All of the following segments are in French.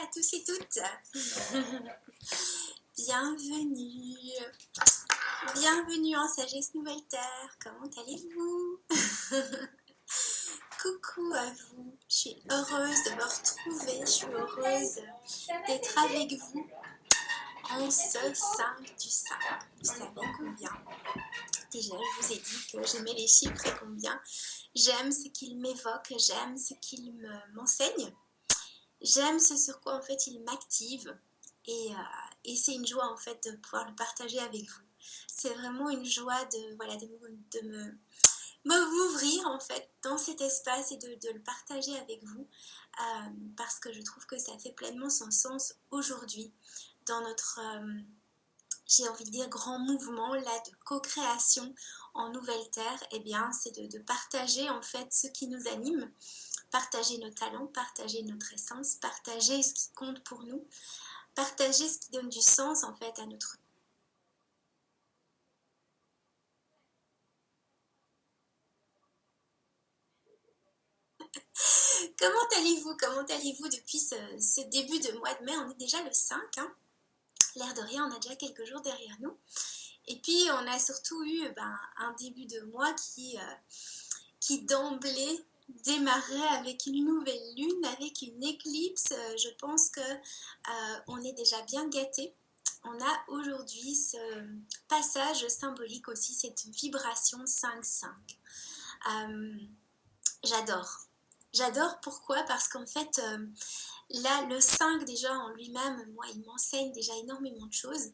à tous et toutes. Bienvenue. Bienvenue en Sagesse Nouvelle Terre. Comment allez-vous? Coucou à vous. Je suis heureuse de me retrouver. Je suis heureuse d'être avec vous en ce 5 du 5. Vous savez combien? Déjà, je vous ai dit que j'aimais les chiffres et combien j'aime ce qu'ils m'évoquent, j'aime ce qu'ils m'enseignent. J'aime ce sur quoi en fait il m'active et c'est une joie en fait de pouvoir le partager avec vous. C'est vraiment une joie de m'ouvrir en fait dans cet espace et de le partager avec vous parce que je trouve que ça fait pleinement son sens aujourd'hui dans notre, j'ai envie de dire, grand mouvement là de co-création en nouvelle terre. Eh bien, c'est de partager en fait ce qui nous anime, partager nos talents, partager notre essence, partager ce qui compte pour nous, partager ce qui donne du sens en fait à notre... Comment allez-vous depuis ce début de mois de mai? On est déjà le 5, hein. L'air de rien, on a déjà quelques jours derrière nous. Et puis on a surtout eu un début de mois qui d'emblée démarrait avec une nouvelle lune, avec une éclipse. Je pense que on est déjà bien gâtés. On a aujourd'hui ce passage symbolique aussi, cette vibration 5-5. J'adore, pourquoi? Parce qu'en fait, là, le 5 déjà en lui-même, moi, il m'enseigne déjà énormément de choses.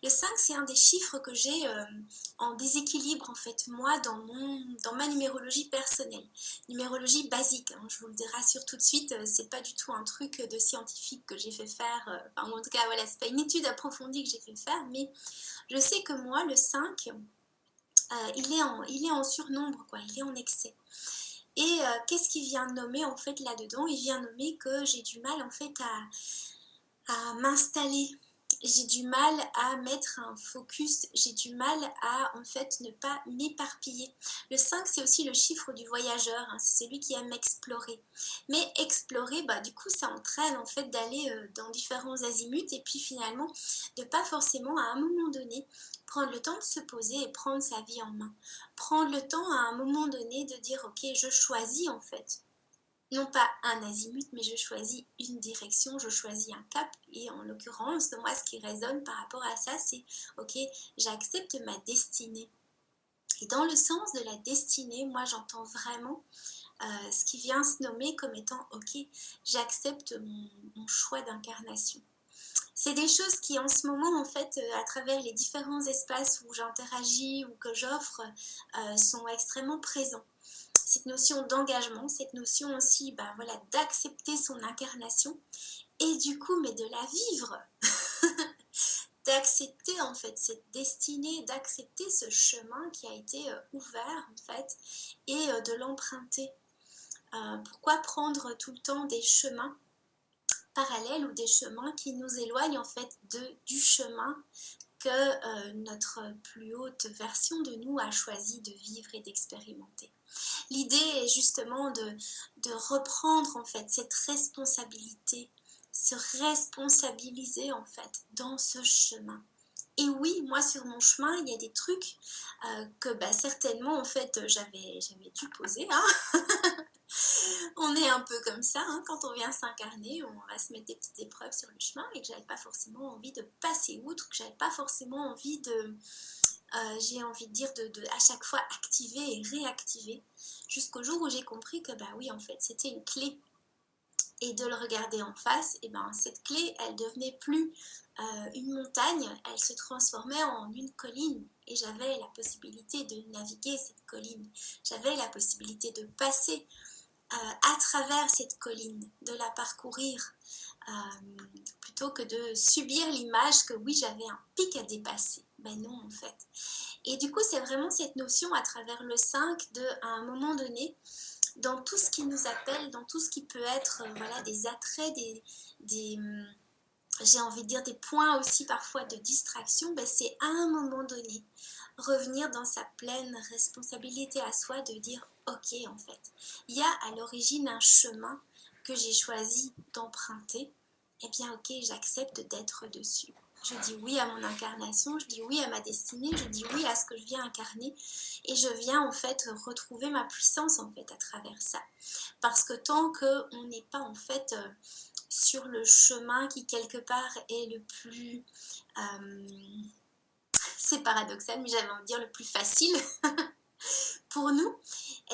Le 5, c'est un des chiffres que j'ai en déséquilibre, en fait, moi, dans ma numérologie personnelle. Numérologie basique, hein, je vous le rassure tout de suite, c'est pas du tout un truc de scientifique que j'ai fait faire, en tout cas, voilà, c'est pas une étude approfondie que j'ai fait faire, mais je sais que moi, le 5, il est en surnombre, quoi, il est en excès. Et qu'est-ce qu'il vient nommer en fait là-dedans? Il vient nommer que j'ai du mal en fait à m'installer. J'ai du mal à mettre un focus, j'ai du mal à en fait ne pas m'éparpiller. Le 5 c'est aussi le chiffre du voyageur, hein, c'est celui qui aime explorer. Mais explorer, du coup ça entraîne en fait d'aller dans différents azimuts et puis finalement de pas forcément à un moment donné prendre le temps de se poser et prendre sa vie en main. Prendre le temps à un moment donné de dire ok, je choisis en fait. Non pas un azimut, mais je choisis une direction, je choisis un cap. Et en l'occurrence, moi, ce qui résonne par rapport à ça, c'est ok, j'accepte ma destinée. Et dans le sens de la destinée, moi, j'entends vraiment ce qui vient se nommer comme étant ok, j'accepte mon choix d'incarnation. C'est des choses qui en ce moment en fait à travers les différents espaces où j'interagis ou que j'offre sont extrêmement présents. Cette notion d'engagement, cette notion aussi d'accepter son incarnation et du coup mais de la vivre, d'accepter en fait cette destinée, d'accepter ce chemin qui a été ouvert en fait et de l'emprunter. Pourquoi prendre tout le temps des chemins parallèles ou des chemins qui nous éloignent en fait du chemin que notre plus haute version de nous a choisi de vivre et d'expérimenter. L'idée est justement de reprendre en fait cette responsabilité, se responsabiliser en fait dans ce chemin. Et oui, moi sur mon chemin, il y a des trucs que certainement en fait j'avais dû poser, hein. On est un peu comme ça, hein, quand on vient s'incarner, on va se mettre des petites épreuves sur le chemin et que j'avais pas forcément envie de passer outre, que j'avais pas forcément envie de, j'ai envie de dire, de à chaque fois activer et réactiver, jusqu'au jour où j'ai compris que oui, en fait, c'était une clé. Et de le regarder en face, et cette clé, elle devenait plus une montagne, elle se transformait en une colline. Et j'avais la possibilité de naviguer cette colline. J'avais la possibilité de passer à travers cette colline, de la parcourir, plutôt que de subir l'image que oui, j'avais un pic à dépasser. Ben non, en fait. Et du coup, c'est vraiment cette notion à travers le 5 de, à un moment donné, dans tout ce qui nous appelle, dans tout ce qui peut être des attraits, j'ai envie de dire des points aussi parfois de distraction, c'est à un moment donné revenir dans sa pleine responsabilité à soi de dire ok, en fait, il y a à l'origine un chemin que j'ai choisi d'emprunter eh bien ok, j'accepte d'être dessus. Je dis oui à mon incarnation, je dis oui à ma destinée, je dis oui à ce que je viens incarner et je viens en fait retrouver ma puissance en fait à travers ça. Parce que tant qu'on n'est pas en fait sur le chemin qui quelque part est le plus, c'est paradoxal mais j'avais envie de dire le plus facile pour nous,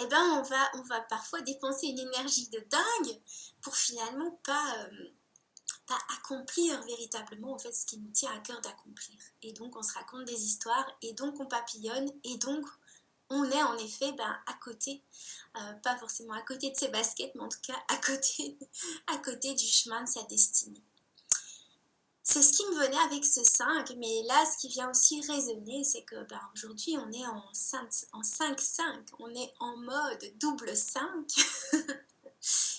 eh ben on va parfois dépenser une énergie de dingue pour finalement pas accomplir véritablement en fait ce qui nous tient à cœur d'accomplir. Et donc on se raconte des histoires et donc on papillonne et donc on est en effet à côté, pas forcément à côté de ses baskets, mais en tout cas à côté du chemin de sa destinée. C'est ce qui me venait avec ce 5, mais là ce qui vient aussi résonner, c'est que aujourd'hui on est en 5-5, on est en mode double 5.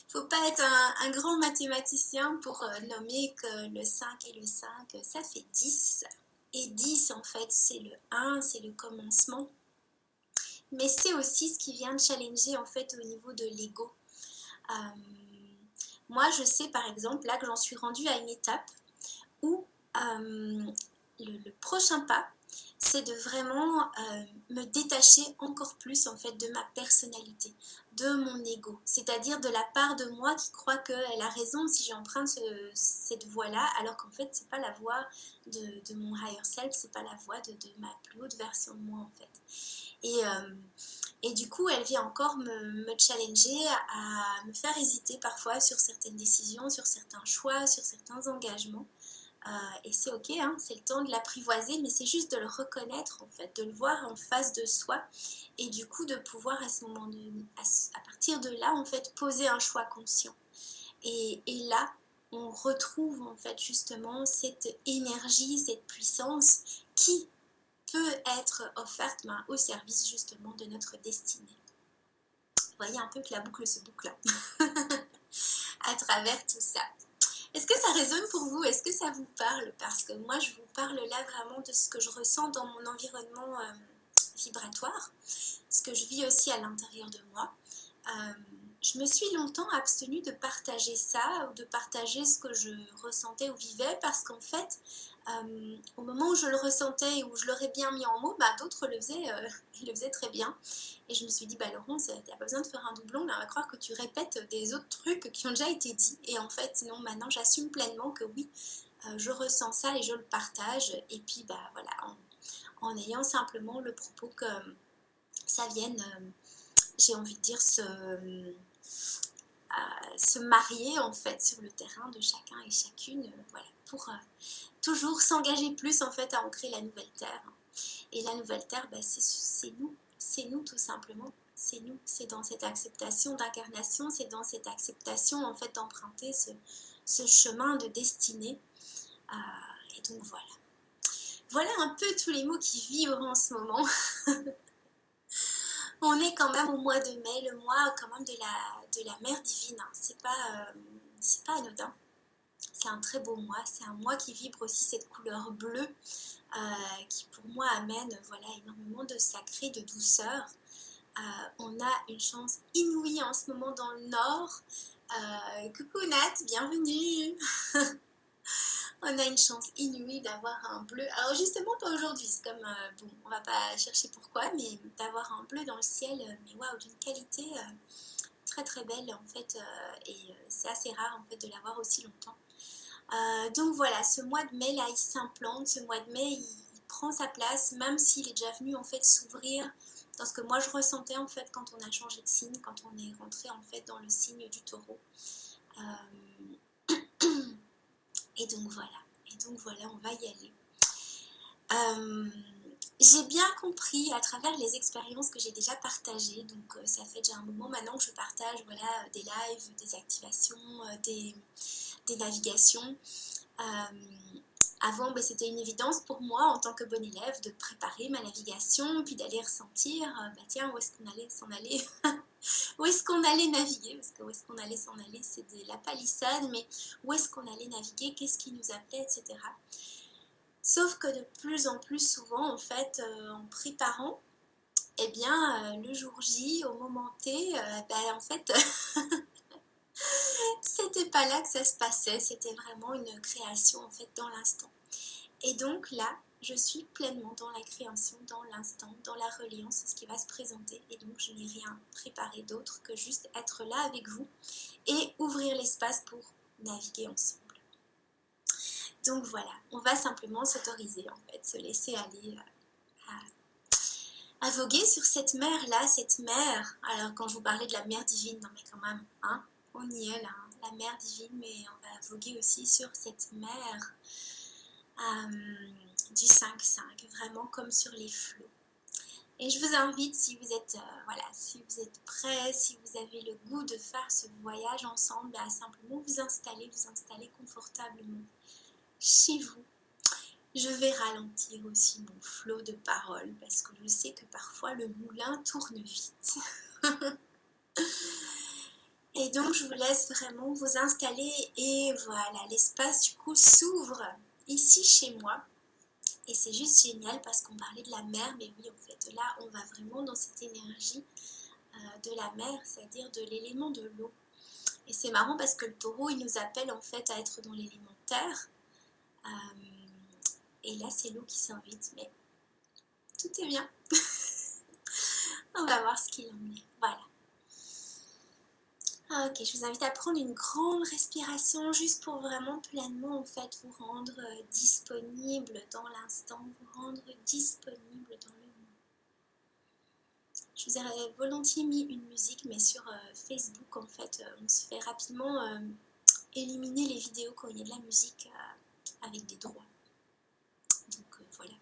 Faut pas être un grand mathématicien pour nommer que le 5 et le 5, ça fait 10. Et 10, en fait, c'est le 1, c'est le commencement. Mais c'est aussi ce qui vient de challenger, en fait, au niveau de l'ego. Moi, je sais, par exemple, là, que j'en suis rendue à une étape où le prochain pas, c'est de vraiment me détacher encore plus en fait de ma personnalité, de mon ego, c'est-à-dire de la part de moi qui croit qu'elle a raison si j'emprunte cette voie-là, alors qu'en fait c'est pas la voie de mon higher self, c'est pas la voie de ma plus haute version de moi en fait. Et du coup, elle vient encore me challenger à me faire hésiter parfois sur certaines décisions, sur certains choix, sur certains engagements. Et c'est ok, hein, c'est le temps de l'apprivoiser, mais c'est juste de le reconnaître en fait, de le voir en face de soi et du coup de pouvoir à partir de là en fait poser un choix conscient. Et là, on retrouve en fait justement cette énergie, cette puissance qui peut être offerte au service justement de notre destinée. Vous voyez un peu que la boucle se boucle à travers tout ça. Est-ce que ça résonne pour vous? Est-ce que ça vous parle? Parce que moi, je vous parle là vraiment de ce que je ressens dans mon environnement vibratoire, ce que je vis aussi à l'intérieur de moi. Je me suis longtemps abstenue de partager ça ou de partager ce que je ressentais ou vivais parce qu'en fait, au moment où je le ressentais et où je l'aurais bien mis en mots, d'autres le faisaient très bien. Et je me suis dit, Laurence, tu n'as pas besoin de faire un doublon, là, on va croire que tu répètes des autres trucs qui ont déjà été dits. Et en fait, non, maintenant j'assume pleinement que oui, je ressens ça et je le partage. Et puis, voilà, en ayant simplement le propos que ça vienne, j'ai envie de dire, se marier en fait sur le terrain de chacun et chacune, voilà, pour toujours s'engager plus en fait à ancrer la nouvelle terre. Et la nouvelle terre, c'est nous tout simplement, c'est nous, c'est dans cette acceptation d'incarnation, c'est dans cette acceptation en fait d'emprunter ce chemin de destinée. Et donc voilà un peu tous les mots qui vibrent en ce moment. On est quand même au mois de mai, le mois quand même de la mère divine, hein. C'est pas anodin. C'est un très beau mois, c'est un mois qui vibre aussi cette couleur bleue qui pour moi amène énormément de sacré, de douceur. On a une chance inouïe en ce moment dans le nord. Coucou Nat, bienvenue. On a une chance inouïe d'avoir un bleu. Alors justement pas aujourd'hui, c'est comme, on va pas chercher pourquoi, mais d'avoir un bleu dans le ciel, mais waouh, d'une qualité très très belle en fait, et c'est assez rare en fait de l'avoir aussi longtemps. Donc voilà, ce mois de mai là, il s'implante, ce mois de mai, il prend sa place, même s'il est déjà venu en fait s'ouvrir dans ce que moi je ressentais en fait quand on a changé de signe, quand on est rentré en fait dans le signe du taureau. Et donc voilà, on va y aller. J'ai bien compris à travers les expériences que j'ai déjà partagées, donc ça fait déjà un moment maintenant que je partage des lives, des activations, des navigations. Avant, c'était une évidence pour moi en tant que bonne élève de préparer ma navigation, puis d'aller ressentir, tiens, où est-ce qu'on allait s'en aller où est-ce qu'on allait naviguer, parce que où est-ce qu'on allait s'en aller, c'est de la palissade, mais où est-ce qu'on allait naviguer, qu'est-ce qui nous appelait, etc. Sauf que de plus en plus souvent, en fait, en préparant, le jour J, au moment T, en fait, C'était pas là que ça se passait, c'était vraiment une création en fait dans l'instant. Et donc là, je suis pleinement dans la création, dans l'instant, dans la reliance, ce qui va se présenter. Et donc je n'ai rien préparé d'autre que juste être là avec vous et ouvrir l'espace pour naviguer ensemble. Donc voilà, on va simplement s'autoriser en fait, se laisser aller à voguer sur cette mer-là, cette mer. Alors quand je vous parlais de la mer divine, non mais quand même, hein, on y est là, hein, la mer divine, mais on va voguer aussi sur cette mer du 5-5, vraiment comme sur les flots. Et je vous invite, si vous êtes, voilà, si vous êtes prêts, si vous avez le goût de faire ce voyage ensemble, à simplement vous installer confortablement chez vous. Je vais ralentir aussi mon flot de paroles parce que je sais que parfois le moulin tourne vite. Et donc je vous laisse vraiment vous installer et voilà, l'espace du coup s'ouvre ici chez moi. Et c'est juste génial parce qu'on parlait de la mer, mais oui en fait là on va vraiment dans cette énergie de la mer, c'est-à-dire de l'élément de l'eau. Et c'est marrant parce que le taureau il nous appelle en fait à être dans l'élément terre. Et là c'est l'eau qui s'invite, mais tout est bien. On va voir ce qu'il en est. Voilà. Ok, je vous invite à prendre une grande respiration juste pour vraiment pleinement en fait vous rendre disponible dans l'instant, vous rendre disponible dans le moment. Je vous aurais volontiers mis une musique, mais sur Facebook en fait, on se fait rapidement éliminer les vidéos quand il y a de la musique avec des droits. Donc voilà.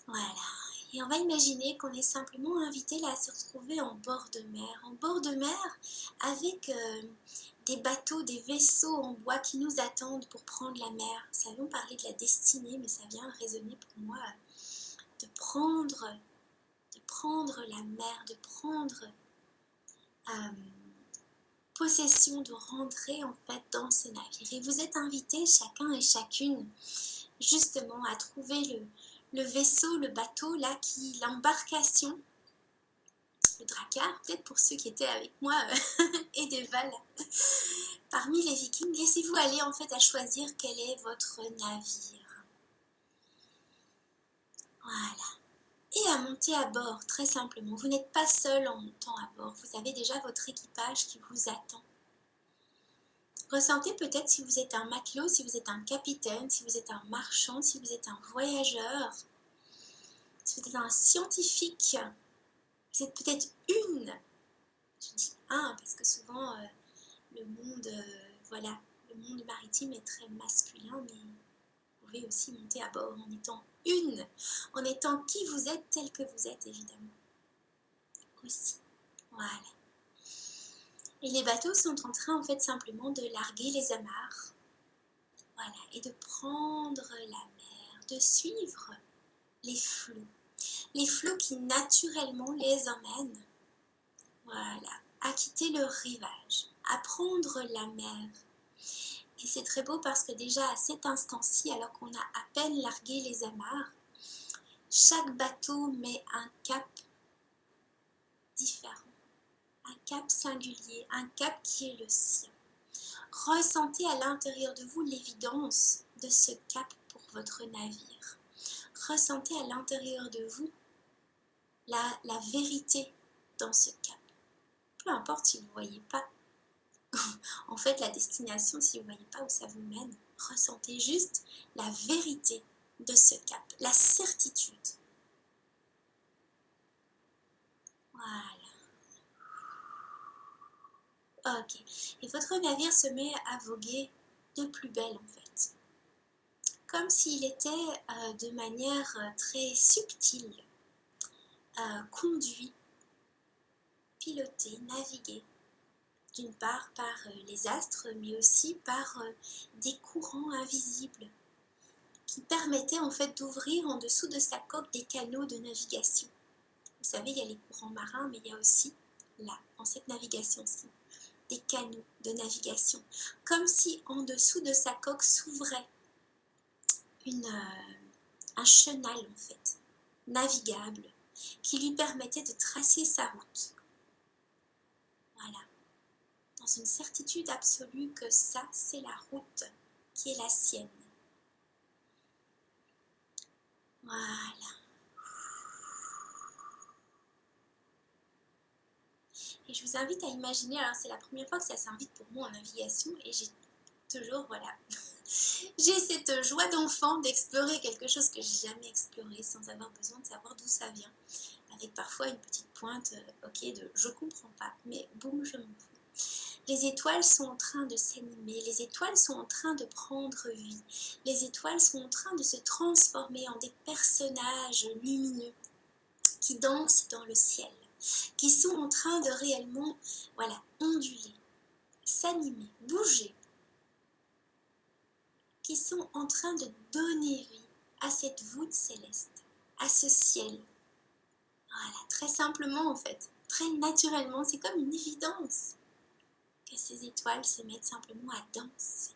Voilà. Et on va imaginer qu'on est simplement invité là à se retrouver en bord de mer avec des bateaux, des vaisseaux en bois qui nous attendent pour prendre la mer. Nous savons parler de la destinée, mais ça vient résonner pour moi de prendre la mer, de prendre possession, de rentrer en fait dans ce navire. Et vous êtes invités chacun et chacune justement à trouver le vaisseau, le bateau, là, l'embarcation, le drakkar, peut-être pour ceux qui étaient avec moi, et des Val, parmi les vikings, laissez-vous aller en fait à choisir quel est votre navire. Voilà. Et à monter à bord, très simplement. Vous n'êtes pas seul en montant à bord, vous avez déjà votre équipage qui vous attend. Ressentez peut-être si vous êtes un matelot, si vous êtes un capitaine, si vous êtes un marchand, si vous êtes un voyageur, si vous êtes un scientifique, vous êtes peut-être une. Je dis un parce que souvent le monde, voilà, le monde maritime est très masculin, mais vous pouvez aussi monter à bord en étant une, en étant qui vous êtes tel que vous êtes évidemment. Aussi, voilà. Et les bateaux sont en train en fait simplement de larguer les amarres, voilà, et de prendre la mer, de suivre les flots qui naturellement les emmènent, voilà, à quitter leur rivage, à prendre la mer. Et c'est très beau parce que déjà à cet instant-ci, alors qu'on a à peine largué les amarres, chaque bateau met un cap différent, un cap singulier, un cap qui est le sien. Ressentez à l'intérieur de vous l'évidence de ce cap pour votre navire. Ressentez à l'intérieur de vous la vérité dans ce cap. Peu importe si vous ne voyez pas, en fait, la destination, si vous ne voyez pas où ça vous mène, ressentez juste la vérité de ce cap, la certitude. Voilà. Ok. Et votre navire se met à voguer de plus belle, en fait. Comme s'il était de manière très subtile, conduit, piloté, navigué, d'une part par les astres, mais aussi par des courants invisibles qui permettaient en fait d'ouvrir en dessous de sa coque des canaux de navigation. Vous savez, il y a les courants marins, mais il y a aussi, là, en cette navigation-ci, des canaux de navigation. Comme si en dessous de sa coque s'ouvrait un chenal, en fait, navigable, qui lui permettait de tracer sa route. Voilà. dans une certitude absolue que ça, c'est la route qui est la sienne. Voilà. Et je vous invite à imaginer, alors c'est la première fois que ça s'invite pour moi en navigation et j'ai toujours, voilà, j'ai cette joie d'enfant d'explorer quelque chose que j'ai jamais exploré sans avoir besoin de savoir d'où ça vient. Avec parfois une petite pointe, ok, de je comprends pas, mais boum, je m'en fous. Les étoiles sont en train de s'animer, les étoiles sont en train de prendre vie, les étoiles sont en train de se transformer en des personnages lumineux qui dansent dans le ciel, qui sont en train de réellement, voilà, onduler, s'animer, bouger, qui sont en train de donner vie à cette voûte céleste, à ce ciel. Voilà, très simplement en fait, très naturellement, c'est comme une évidence que ces étoiles se mettent simplement à danser.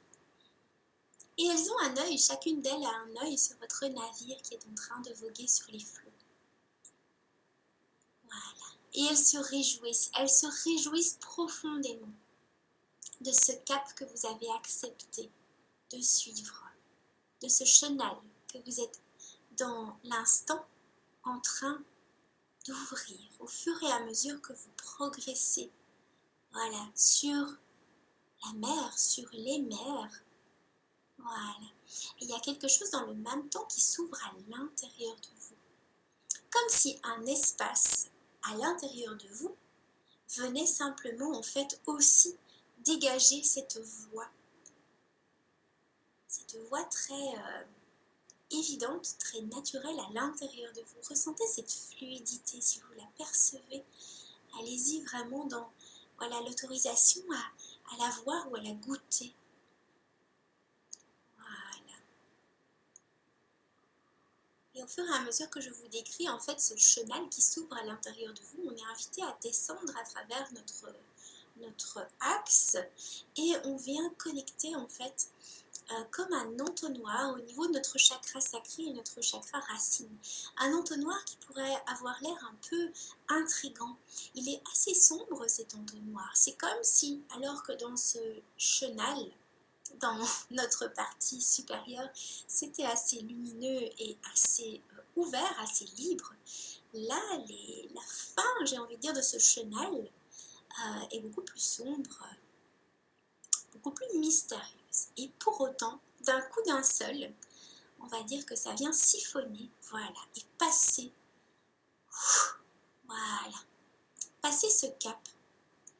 Et elles ont un œil, chacune d'elles a un œil sur votre navire qui est en train de voguer sur les flots. Voilà. Et elles se réjouissent profondément de ce cap que vous avez accepté de suivre, de ce chenal que vous êtes dans l'instant en train d'ouvrir au fur et à mesure que vous progressez, voilà, sur la mer, sur les mers. Voilà. Et il y a quelque chose dans le même temps qui s'ouvre à l'intérieur de vous. Comme si un espace à l'intérieur de vous venait simplement en fait aussi dégager cette voix. Cette voix très évidente, très naturelle à l'intérieur de vous. Ressentez cette fluidité si vous la percevez. Allez-y vraiment dans voilà, l'autorisation à la voir ou à la goûter. Voilà. Et au fur et à mesure que je vous décris en fait ce chenal qui s'ouvre à l'intérieur de vous, on est invité à descendre à travers notre axe et on vient connecter en fait comme un entonnoir au niveau de notre chakra sacré et notre chakra racine. Un entonnoir qui pourrait avoir l'air un peu intrigant. Il est assez sombre cet entonnoir. C'est comme si, alors que dans ce chenal, dans notre partie supérieure, c'était assez lumineux et assez ouvert, assez libre. Là, la fin, j'ai envie de dire, de ce chenal est beaucoup plus sombre, beaucoup plus mystérieuse. Et pour autant, d'un coup d'un seul, on va dire que ça vient siphonner, voilà, et passer, voilà, passer ce cap.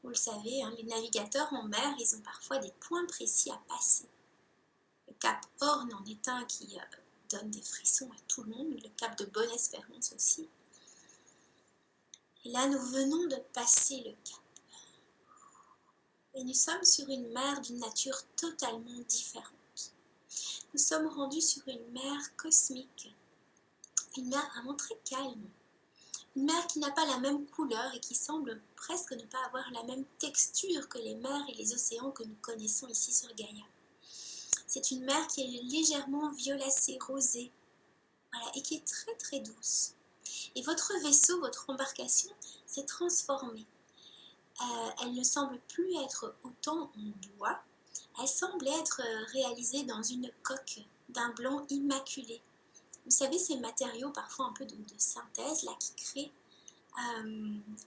Vous le savez, hein, les navigateurs en mer, ils ont parfois des points précis à passer. Le cap Horn en est un qui donne des frissons à tout le monde, le cap de Bonne-Espérance aussi. Et là, nous venons de passer le cap. Et nous sommes sur une mer d'une nature totalement différente. Nous sommes rendus sur une mer cosmique, une mer vraiment très calme, une mer qui n'a pas la même couleur et qui semble presque ne pas avoir la même texture que les mers et les océans que nous connaissons ici sur Gaïa. C'est une mer qui est légèrement violacée, rosée, voilà, et qui est très très douce. Et votre vaisseau, votre embarcation s'est transformée. Elle ne semble plus être autant en bois, elle semble être réalisée dans une coque d'un blanc immaculé. Vous savez, ces matériaux parfois un peu de synthèse là, qui créent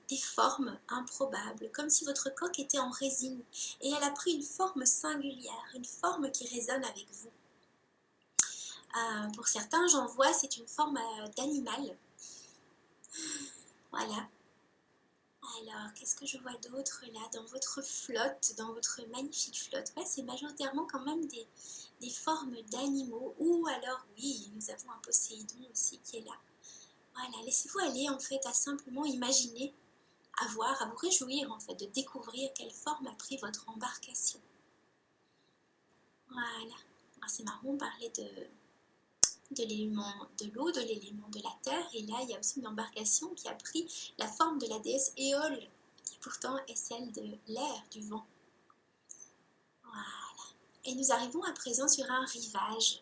des formes improbables, comme si votre coque était en résine et elle a pris une forme singulière, une forme qui résonne avec vous. Pour certains, j'en vois, c'est une forme d'animal. Voilà. Alors, qu'est-ce que je vois d'autre là dans votre flotte, dans votre magnifique flotte? Ouais, c'est majoritairement quand même des formes d'animaux. Ou alors, oui, nous avons un Poséidon aussi qui est là. Voilà, laissez-vous aller en fait à simplement imaginer, à voir, à vous réjouir en fait de découvrir quelle forme a pris votre embarcation. Voilà. Alors, c'est marrant, on parlait de l'élément de l'eau, de l'élément de la terre, et là il y a aussi une embarcation qui a pris la forme de la déesse Éole, qui pourtant est celle de l'air, du vent. Voilà. Et nous arrivons à présent sur un rivage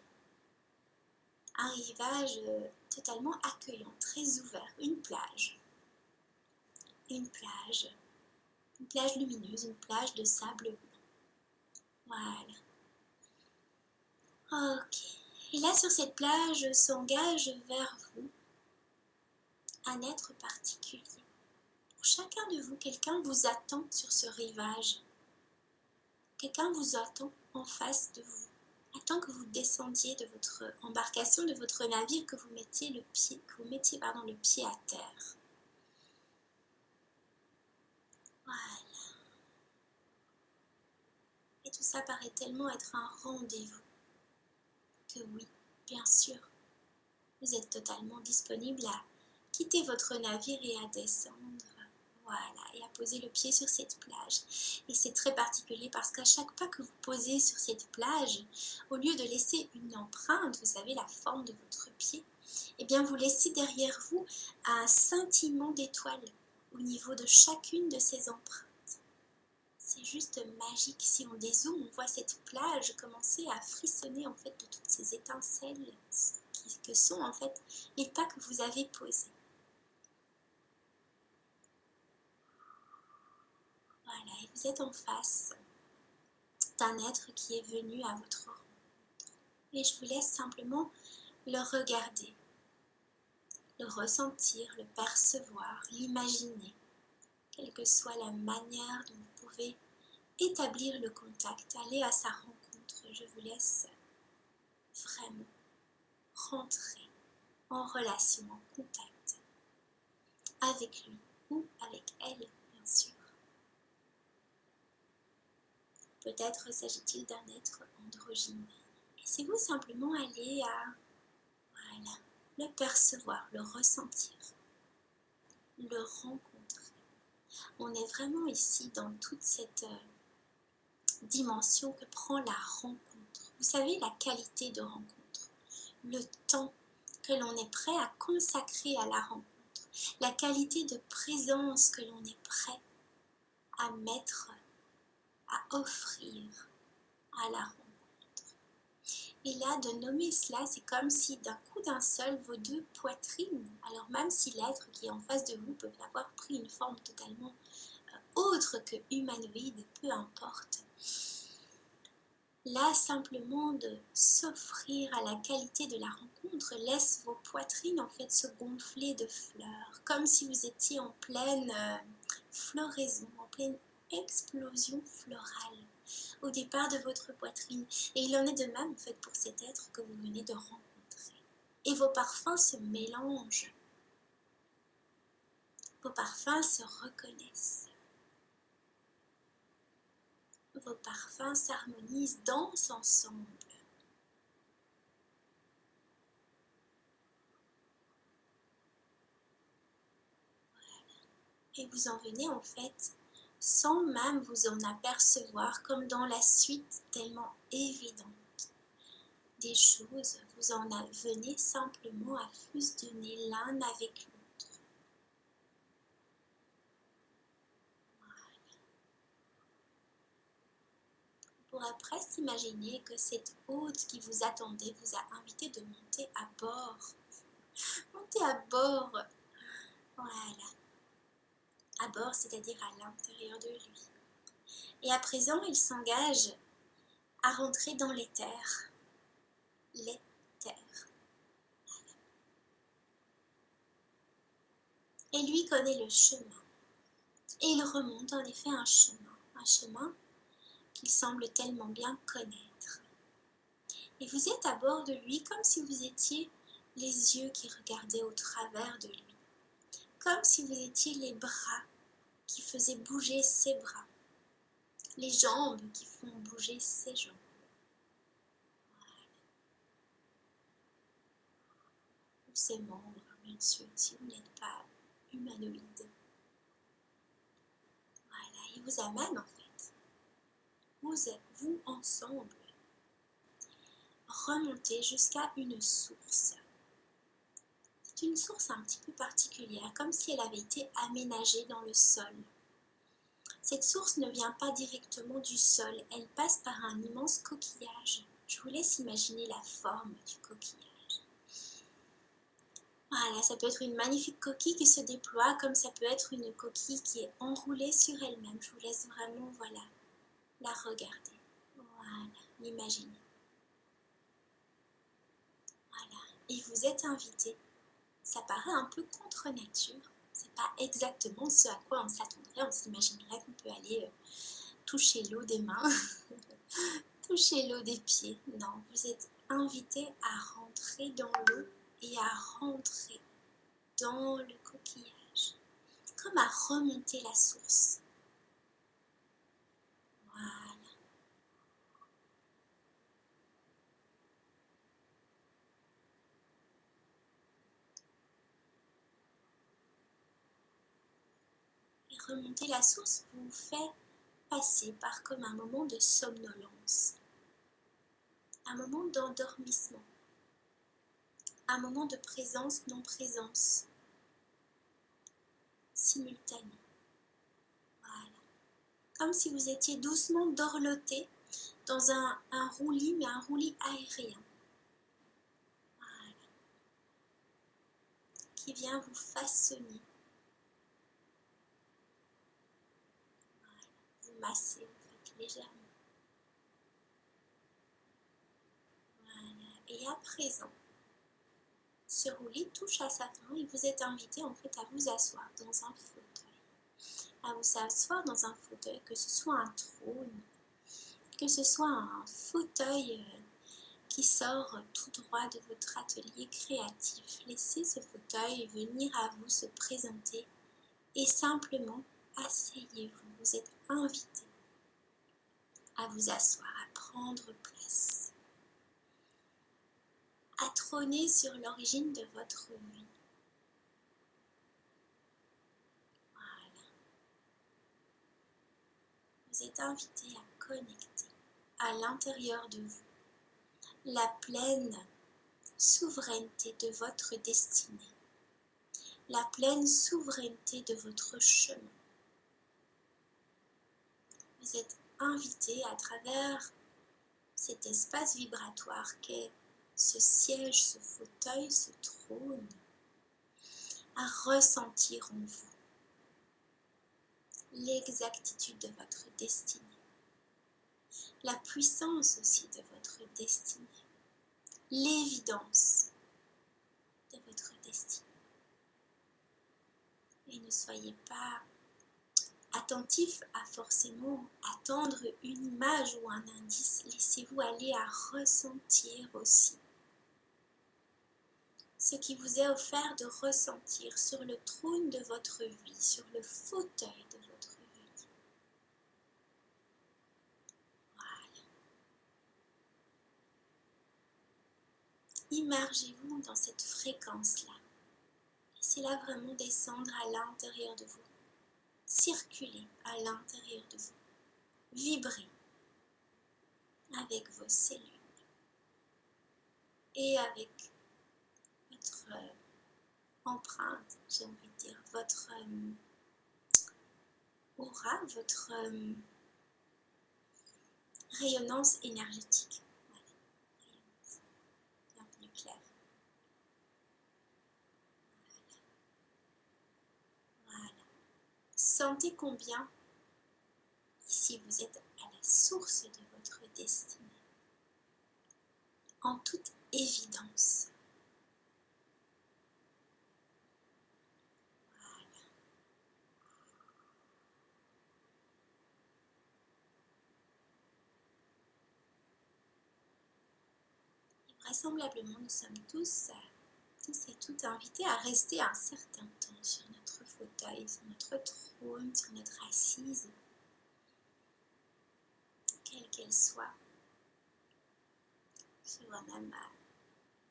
totalement accueillant, très ouvert, une plage. Une plage Une plage lumineuse, une plage de sable blanc. Voilà. Ok. Et là, sur cette plage, s'engage vers vous un être particulier. Pour chacun de vous, quelqu'un vous attend sur ce rivage. Quelqu'un vous attend en face de vous. Attend que vous descendiez de votre embarcation, de votre navire, que vous mettiez le pied à terre. Voilà. Et tout ça paraît tellement être un rendez-vous que oui, bien sûr, vous êtes totalement disponible à quitter votre navire et à descendre. Voilà, et à poser le pied sur cette plage. Et c'est très particulier parce qu'à chaque pas que vous posez sur cette plage, au lieu de laisser une empreinte, vous savez, la forme de votre pied, eh bien vous laissez derrière vous un scintillement d'étoiles au niveau de chacune de ces empreintes. C'est juste magique. Si on dézoome, on voit cette plage commencer à frissonner en fait de toutes ces étincelles que sont en fait les pas que vous avez posés. Voilà, et vous êtes en face d'un être qui est venu à votre rencontre. Et je vous laisse simplement le regarder, le ressentir, le percevoir, l'imaginer, quelle que soit la manière dont vous pouvez établir le contact, aller à sa rencontre. Je vous laisse vraiment rentrer en relation, en contact avec lui ou avec elle, bien sûr. Peut-être s'agit-il d'un être androgyne. Laissez-vous simplement aller à voilà, le percevoir, le ressentir, le rencontrer. On est vraiment ici dans toute cette dimension que prend la rencontre. Vous savez, la qualité de rencontre, le temps que l'on est prêt à consacrer à la rencontre, la qualité de présence que l'on est prêt à mettre, à offrir à la rencontre. Et là, de nommer cela, c'est comme si d'un coup d'un seul, vos deux poitrines, alors même si l'être qui est en face de vous peut avoir pris une forme totalement autre que humanoïde, peu importe. Là, simplement de s'offrir à la qualité de la rencontre laisse vos poitrines en fait se gonfler de fleurs, comme si vous étiez en pleine floraison, en pleine explosion florale au départ de votre poitrine. Et il en est de même en fait pour cet être que vous venez de rencontrer. Et vos parfums se mélangent. Vos parfums se reconnaissent. Vos parfums s'harmonisent, dansent ensemble. Et vous en venez en fait sans même vous en apercevoir, comme dans la suite tellement évidente des choses, vous en venez simplement à fusionner l'un avec l'autre. On pourrait presque imaginer que cette hôte qui vous attendait vous a invité de monter à bord. Monter à bord, voilà. À bord, c'est-à-dire à l'intérieur de lui. Et à présent, il s'engage à rentrer dans l'éther. L'éther. Et lui connaît le chemin. Et il remonte en effet un chemin qu'il semble tellement bien connaître. Et vous êtes à bord de lui comme si vous étiez les yeux qui regardaient au travers de lui, comme si vous étiez les bras qui faisaient bouger ses bras, les jambes qui font bouger ses jambes. Ou ses membres, bien sûr, si vous n'êtes pas humanoïde. Voilà, il vous amène en fait. Vous ensemble, remontez jusqu'à une source. C'est une source un petit peu particulière, comme si elle avait été aménagée dans le sol. Cette source ne vient pas directement du sol, elle passe par un immense coquillage. Je vous laisse imaginer la forme du coquillage. Voilà, ça peut être une magnifique coquille qui se déploie, comme ça peut être une coquille qui est enroulée sur elle-même. Je vous laisse vraiment, voilà, la regarder. Voilà, l'imaginer. Voilà, et vous êtes invité. Ça paraît un peu contre nature. C'est pas exactement ce à quoi on s'attendrait. On s'imaginerait qu'on peut aller toucher l'eau des mains, toucher l'eau des pieds. Non, vous êtes invité à rentrer dans l'eau et à rentrer dans le coquillage, comme à remonter la source. Voilà. Et remonter la source vous fait passer par comme un moment de somnolence, un moment d'endormissement, un moment de présence-non-présence simultanée. Voilà. Comme si vous étiez doucement dorloté dans un roulis, mais un roulis aérien. Voilà. Qui vient vous façonner. Voilà. Vous massez, en fait, légèrement. Voilà. Et à présent, ce roulis touche à sa fin et vous êtes invité en fait à vous asseoir dans un fauteuil. À vous asseoir dans un fauteuil, que ce soit un trône, que ce soit un fauteuil qui sort tout droit de votre atelier créatif. Laissez ce fauteuil venir à vous se présenter et simplement asseyez-vous. Vous êtes invité à vous asseoir, à prendre place, à trôner sur l'origine de votre vie. Voilà. Vous êtes invité à connecter à l'intérieur de vous la pleine souveraineté de votre destinée, la pleine souveraineté de votre chemin. Vous êtes invité à travers cet espace vibratoire qu'est ce siège, ce fauteuil, ce trône, à ressentir en vous l'exactitude de votre destinée, la puissance aussi de votre destinée, l'évidence de votre destinée. Et ne soyez pas attentif à forcément attendre une image ou un indice. Laissez-vous aller à ressentir aussi ce qui vous est offert de ressentir sur le trône de votre vie, sur le fauteuil de votre vie. Voilà. Immergez-vous dans cette fréquence-là. Laissez-la vraiment descendre à l'intérieur de vous. Circuler à l'intérieur de vous. Vibrez avec vos cellules et avec votre empreinte, j'ai envie de dire, votre aura, votre rayonnance énergétique. Voilà. Rayonnance. Bien plus clair. Voilà. Voilà. Sentez combien ici vous êtes à la source de votre destinée. En toute évidence. Voilà. Et vraisemblablement, nous sommes tous et toutes invités à rester un certain temps sur notre fauteuil, sur notre trône, sur notre assise, quelle qu'elle soit. Je vois même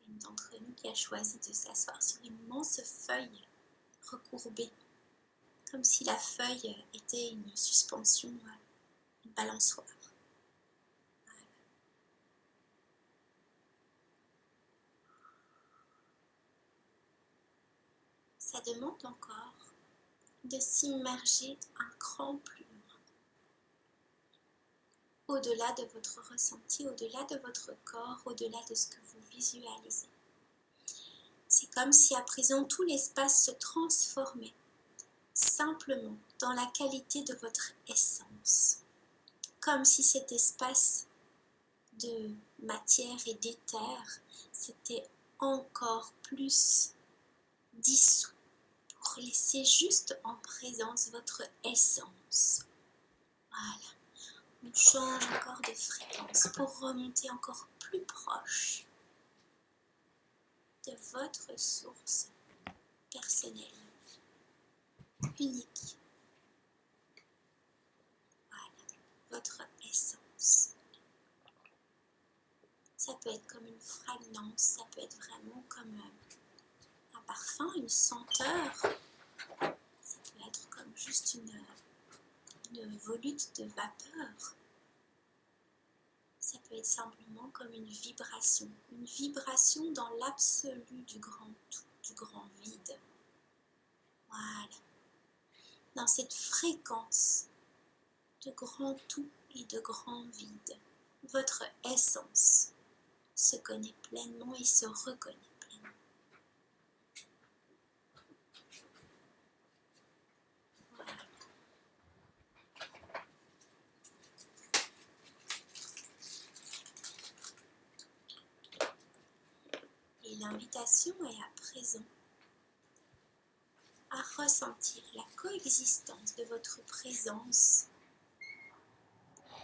une d'entre nous qui a choisi de s'asseoir sur une immense feuille recourbée, comme si la feuille était une suspension, une balançoire. Voilà. Ça demande encore de s'immerger un cran plus loin, au-delà de votre ressenti, au-delà de votre corps, au-delà de ce que vous visualisez. C'est comme si à présent tout l'espace se transformait simplement dans la qualité de votre essence, comme si cet espace de matière et d'éther s'était encore plus dissous pour laisser juste en présence votre essence. Voilà, on change encore de fréquence pour remonter encore plus proche de votre source personnelle, unique. Voilà, votre essence. Ça peut être comme une fragrance, ça peut être vraiment comme un parfum, une senteur. Ça peut être comme juste une volute de vapeur. Ça peut être simplement comme une vibration dans l'absolu du grand tout, du grand vide. Voilà, dans cette fréquence de grand tout et de grand vide, votre essence se connaît pleinement et se reconnaît pleinement. Voilà. Et l'invitation est à présent à ressentir la coexistence de votre présence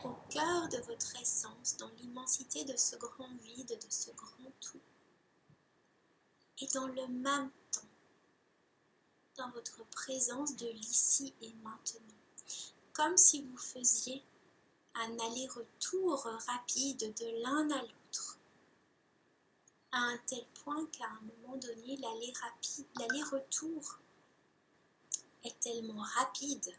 au cœur de votre essence, dans l'immensité de ce grand vide, de ce grand tout. Et dans le même temps, dans votre présence de l'ici et maintenant. Comme si vous faisiez un aller-retour rapide de l'un à l'autre. À un tel point qu'à un moment donné, l'aller-retour est tellement rapide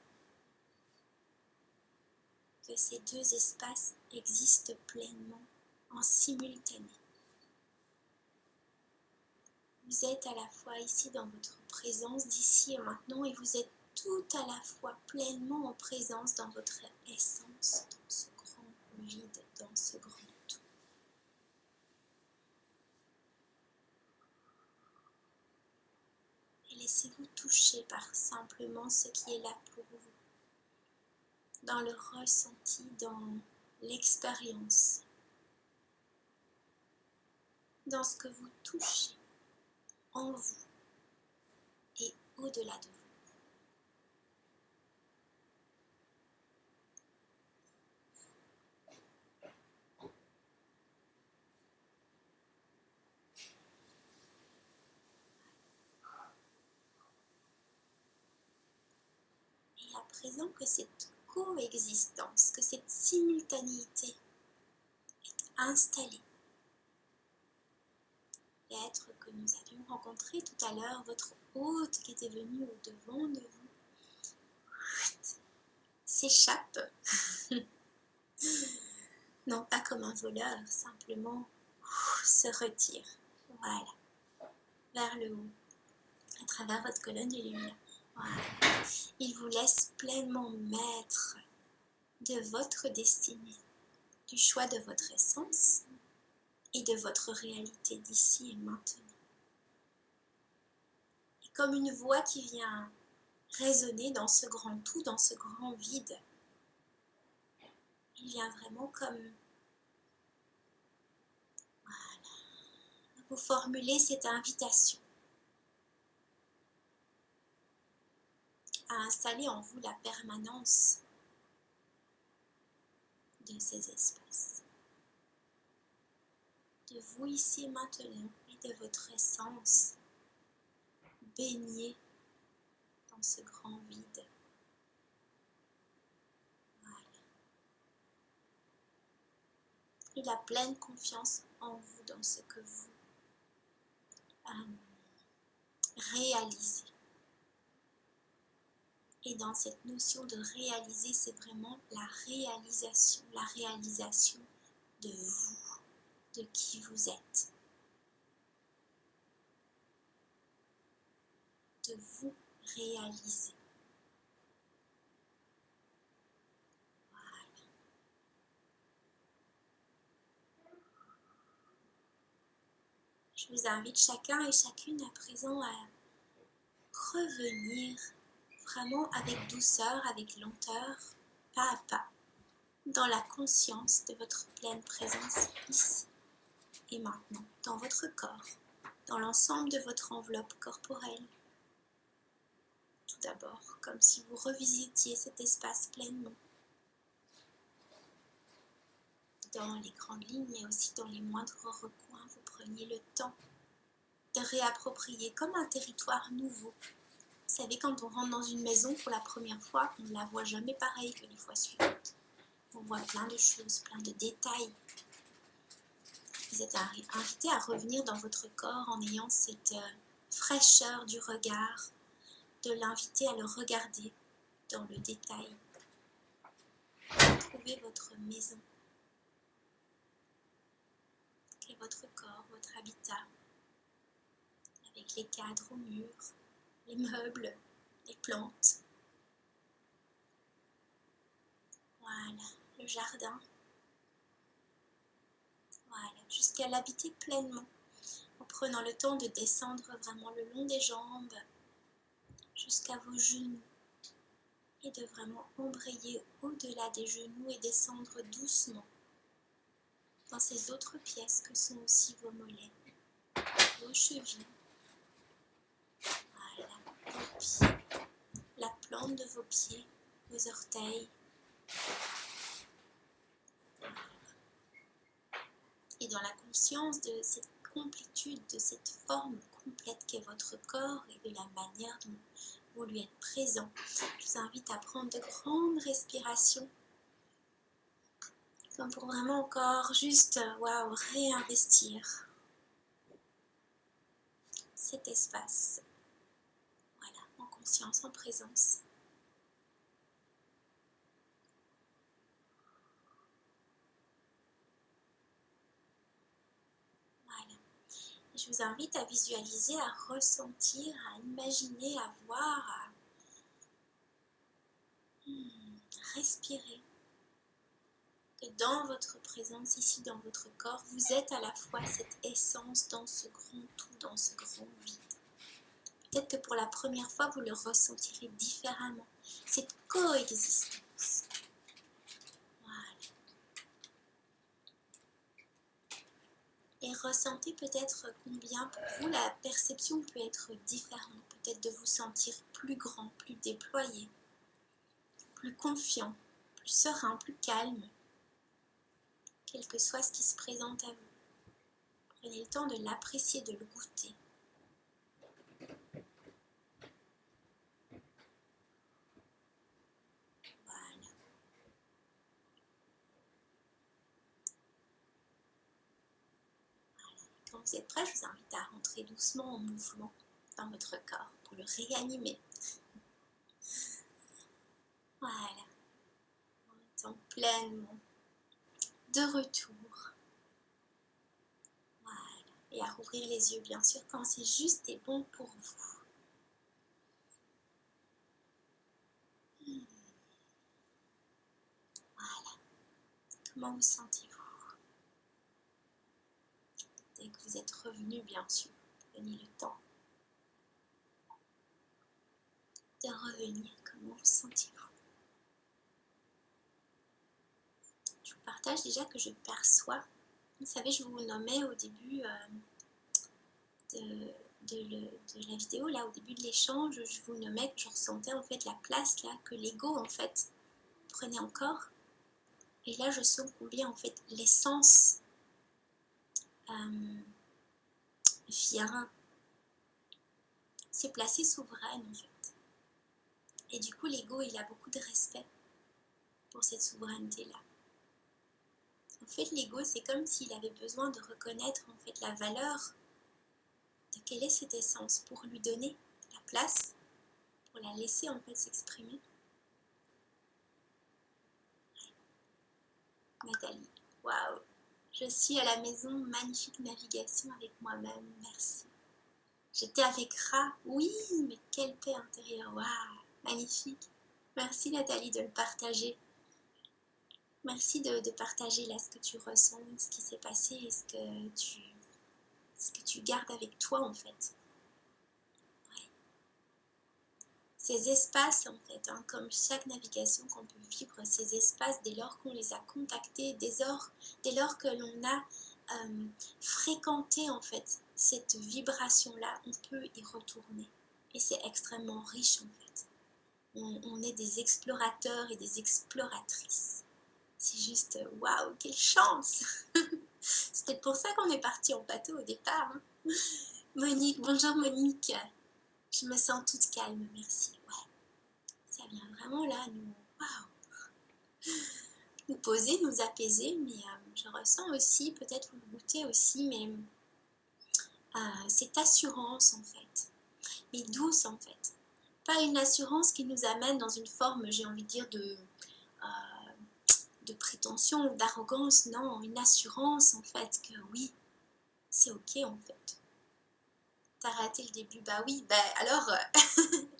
que ces deux espaces existent pleinement en simultané. Vous êtes à la fois ici dans votre présence d'ici et maintenant et vous êtes tout à la fois pleinement en présence dans votre essence, dans ce grand vide, dans ce grand tout. Et laissez-vous toucher par simplement ce qui est là pour vous, dans le ressenti, dans l'expérience, dans ce que vous touchez en vous et au-delà de vous. Et à présent que cette coexistence, que cette simultanéité est installée, l'être que nous avions rencontré tout à l'heure, votre hôte qui était venu au-devant de vous, s'échappe, non pas comme un voleur, simplement se retire, voilà, vers le haut, à travers votre colonne de lumière. Voilà. Il vous laisse pleinement maître de votre destinée, du choix de votre essence et de votre réalité d'ici et maintenant. Et comme une voix qui vient résonner dans ce grand tout, dans ce grand vide, il vient vraiment comme vous formuler cette invitation à installer en vous la permanence de ces espaces, de vous ici et maintenant et de votre essence baignée dans ce grand vide. Voilà. Et la pleine confiance en vous, dans ce que vous réalisez. Et dans cette notion de réaliser, c'est vraiment la réalisation de vous, de qui vous êtes, de vous réaliser. Voilà. Je vous invite chacun et chacune à présent à revenir vraiment avec douceur, avec lenteur, pas à pas, dans la conscience de votre pleine présence ici et maintenant, dans votre corps, dans l'ensemble de votre enveloppe corporelle. Tout d'abord, comme si vous revisitiez cet espace pleinement, dans les grandes lignes, mais aussi dans les moindres recoins, vous preniez le temps de réapproprier comme un territoire nouveau. Vous savez, quand on rentre dans une maison pour la première fois, on ne la voit jamais pareille que les fois suivantes. On voit plein de choses, plein de détails. Vous êtes invité à revenir dans votre corps en ayant cette fraîcheur du regard, de l'inviter à le regarder dans le détail. Trouvez votre maison, qui est votre corps, votre habitat, avec les cadres au mur, les meubles, les plantes. Voilà, le jardin. Voilà, jusqu'à l'habiter pleinement, en prenant le temps de descendre vraiment le long des jambes, jusqu'à vos genoux, et de vraiment embrayer au-delà des genoux et descendre doucement dans ces autres pièces que sont aussi vos mollets, vos chevilles, voilà, vos pieds, la plante de vos pieds, vos orteils. Et dans la conscience de cette complétude, de cette forme complète qu'est votre corps et de la manière dont vous lui êtes présent, je vous invite à prendre de grandes respirations, comme pour vraiment encore juste, waouh, réinvestir cet espace, voilà, en conscience, en présence. Voilà. Et je vous invite à visualiser, à ressentir, à imaginer, à voir, à respirer. Que dans votre présence, ici dans votre corps, vous êtes à la fois cette essence dans ce grand tout, dans ce grand vide. Peut-être que pour la première fois, vous le ressentirez différemment. Cette coexistence. Voilà. Et ressentez peut-être combien pour vous la perception peut être différente. Peut-être de vous sentir plus grand, plus déployé, plus confiant, plus serein, plus calme. Quel que soit ce qui se présente à vous. Prenez le temps de l'apprécier, de le goûter. Voilà. Quand vous êtes prêt, je vous invite à rentrer doucement en mouvement dans votre corps pour le réanimer. Voilà. En étant pleinement de retour. Voilà. Et à rouvrir les yeux, bien sûr, quand c'est juste et bon pour vous. Voilà. Comment vous sentez-vous? Dès que vous êtes revenu, bien sûr, prenez le temps de revenir. Comment vous sentez-vous? Je vous partage déjà que je perçois. Vous savez, je vous nommais au début de la vidéo, là, au début de l'échange, je vous nommais que je ressentais en fait la place là que l'ego en fait prenait encore. Et là, je sens combien en fait l'essence vient se placer souveraine en fait. Et du coup, l'ego, il a beaucoup de respect pour cette souveraineté-là. En fait, l'ego, c'est comme s'il avait besoin de reconnaître en fait la valeur de quelle est cette essence pour lui donner la place, pour la laisser en fait s'exprimer. Nathalie, waouh, je suis à la maison, magnifique navigation avec moi-même, merci. J'étais avec Ra, oui, mais quelle paix intérieure, waouh, magnifique. Merci Nathalie de le partager. Merci de partager là ce que tu ressens, ce qui s'est passé et ce que tu ce que tu gardes avec toi en fait. Ouais. Ces espaces en fait, hein, comme chaque navigation qu'on peut vivre, ces espaces dès lors qu'on les a contactés, dès lors que l'on a fréquenté en fait cette vibration-là, on peut y retourner. Et c'est extrêmement riche en fait. On est des explorateurs et des exploratrices. C'est juste, waouh, quelle chance! C'était pour ça qu'on est parti en bateau au départ. Hein. Monique, bonjour Monique. Je me sens toute calme, merci. Ouais, ça vient vraiment là, nous poser, nous apaiser, mais je ressens aussi, peut-être vous le goûtez aussi, mais cette assurance en fait, mais douce en fait. Pas une assurance qui nous amène dans une forme, j'ai envie de dire, de prétention ou d'arrogance, non, une assurance en fait que oui, c'est ok en fait. T'as raté le début, bah oui, bah alors,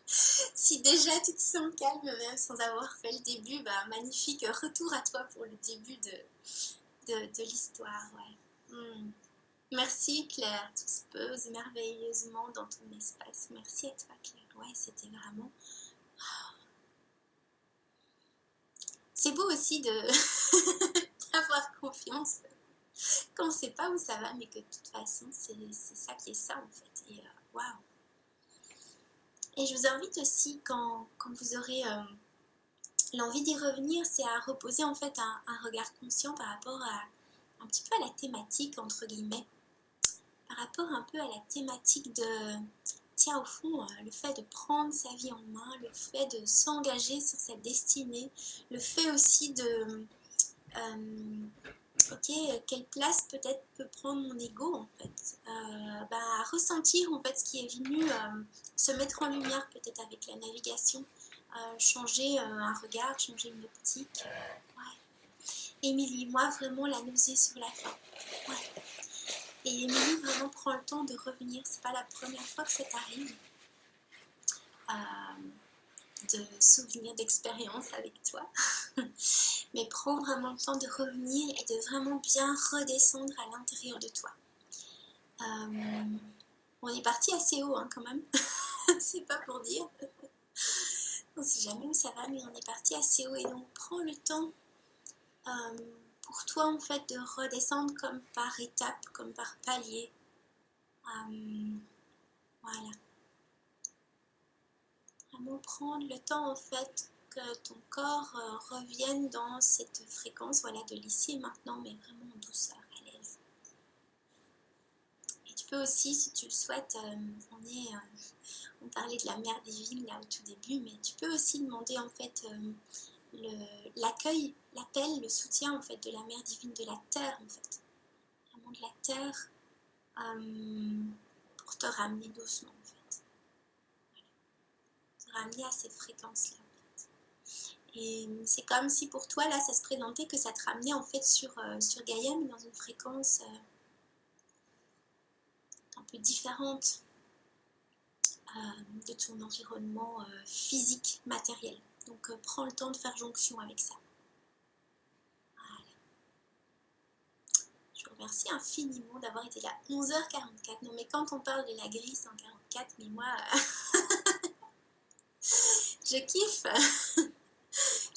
si déjà tu te sens calme même sans avoir fait le début, bah magnifique, retour à toi pour le début de l'histoire, ouais. Merci Claire, tout se pose merveilleusement dans ton espace. Merci à toi Claire, ouais, c'était vraiment... C'est beau aussi d'avoir confiance quand on ne sait pas où ça va, mais que de toute façon, c'est ça qui est ça en fait. Et waouh! Et je vous invite aussi, quand vous aurez l'envie d'y revenir, c'est à reposer en fait un regard conscient par rapport à un petit peu à la thématique, entre guillemets, par rapport un peu à la thématique de, tiens, au fond, le fait de prendre sa vie en main, le fait de s'engager sur sa destinée, le fait aussi de... ok, quelle place peut-être peut prendre mon ego en fait, ressentir en fait ce qui est venu se mettre en lumière peut-être avec la navigation, changer un regard, changer une optique. Ouais. Émilie, moi vraiment la nausée sur la fin. Ouais. Et Émilie vraiment prend le temps de revenir, c'est pas la première fois que ça t'arrive. De souvenirs, d'expériences avec toi. Mais prends vraiment le temps de revenir et de vraiment bien redescendre à l'intérieur de toi. On est parti assez haut hein, quand même. C'est pas pour dire. On sait jamais où ça va, mais on est parti assez haut. Et donc prends le temps pour toi en fait de redescendre comme par étapes, comme par paliers. Voilà. Vraiment prendre le temps en fait que ton corps revienne dans cette fréquence, voilà, de l'ici et maintenant, mais vraiment en douceur, à l'aise. Et tu peux aussi, si tu le souhaites, on parlait de la mère divine là au tout début, mais tu peux aussi demander en fait l'accueil, l'appel, le soutien en fait de la mère divine de la terre en fait, vraiment de la terre, pour te ramener doucement en fait, te ramener à ces fréquences là. Et c'est comme si pour toi, là, ça se présentait que ça te ramenait en fait sur Gaïa, mais dans une fréquence un peu différente de ton environnement physique, matériel. Donc prends le temps de faire jonction avec ça. Voilà. Je vous remercie infiniment d'avoir été là. 11h44. Non mais quand on parle de la grille 144, mais moi, je kiffe.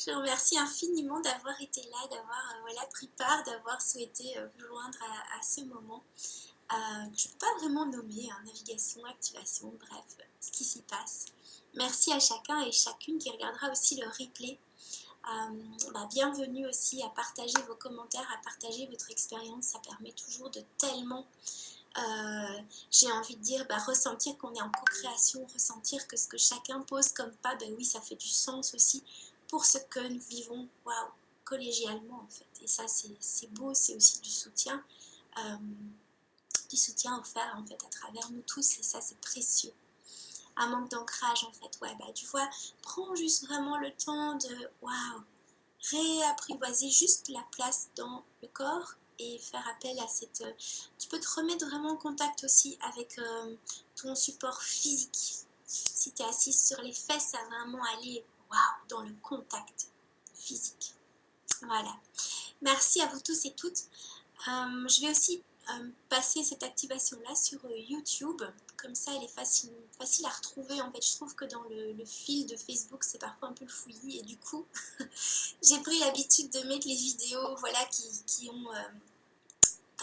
Je vous remercie infiniment d'avoir été là, d'avoir pris part, d'avoir souhaité vous joindre à ce moment. Je ne peux pas vraiment nommer, hein, navigation, activation, bref, ce qui s'y passe. Merci à chacun et chacune qui regardera aussi le replay. Bienvenue aussi à partager vos commentaires, à partager votre expérience. Ça permet toujours de tellement, j'ai envie de dire, ressentir qu'on est en co-création, ressentir que ce que chacun pose comme pas, oui, ça fait du sens aussi pour ce que nous vivons, waouh, collégialement en fait. Et ça, c'est beau, c'est aussi du soutien offert en fait à travers nous tous, et ça, c'est précieux. Un manque d'ancrage en fait, ouais, tu vois, prends juste vraiment le temps de, waouh, réapprivoiser juste la place dans le corps et faire appel à cette... tu peux te remettre vraiment en contact aussi avec ton support physique. Si tu es assise sur les fesses, ça va vraiment aller, waouh, dans le contact physique. Voilà. Merci à vous tous et toutes. Je vais aussi passer cette activation-là sur YouTube. Comme ça, elle est facile à retrouver. En fait, je trouve que dans le fil de Facebook, c'est parfois un peu le fouillis. Et du coup, j'ai pris l'habitude de mettre les vidéos voilà, qui ont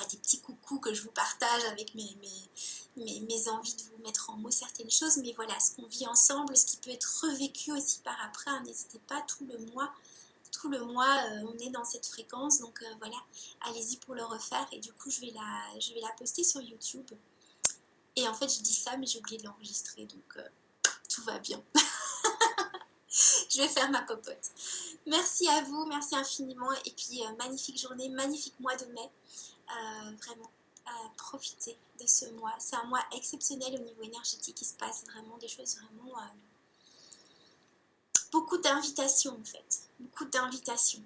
des petits coucous que je vous partage avec mes envies de vous mettre en mots certaines choses. Mais voilà, ce qu'on vit ensemble, ce qui peut être revécu aussi par après, hein, n'hésitez pas tout le mois. On est dans cette fréquence, donc voilà, allez-y pour le refaire. Et du coup, je vais la poster sur YouTube. Et en fait, je dis ça, mais j'ai oublié de l'enregistrer, donc tout va bien. Je vais faire ma popote. Merci à vous, merci infiniment. Et puis, magnifique journée, magnifique mois de mai. Vraiment, profitez de ce mois. C'est un mois exceptionnel au niveau énergétique. Il se passe vraiment des choses vraiment... beaucoup d'invitations, en fait. Beaucoup d'invitations.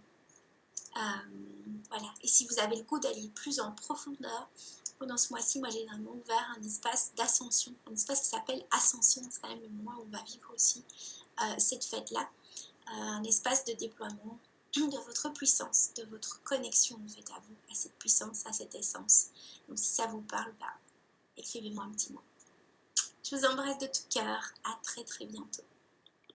Voilà. Et si vous avez le goût d'aller plus en profondeur, pendant ce mois-ci, moi j'ai vraiment ouvert un espace d'ascension, un espace qui s'appelle Ascension, c'est quand même le mois où on va vivre aussi cette fête-là, un espace de déploiement de votre puissance, de votre connexion en fait à vous, à cette puissance, à cette essence. Donc si ça vous parle, écrivez-moi un petit mot. Je vous embrasse de tout cœur, à très très bientôt.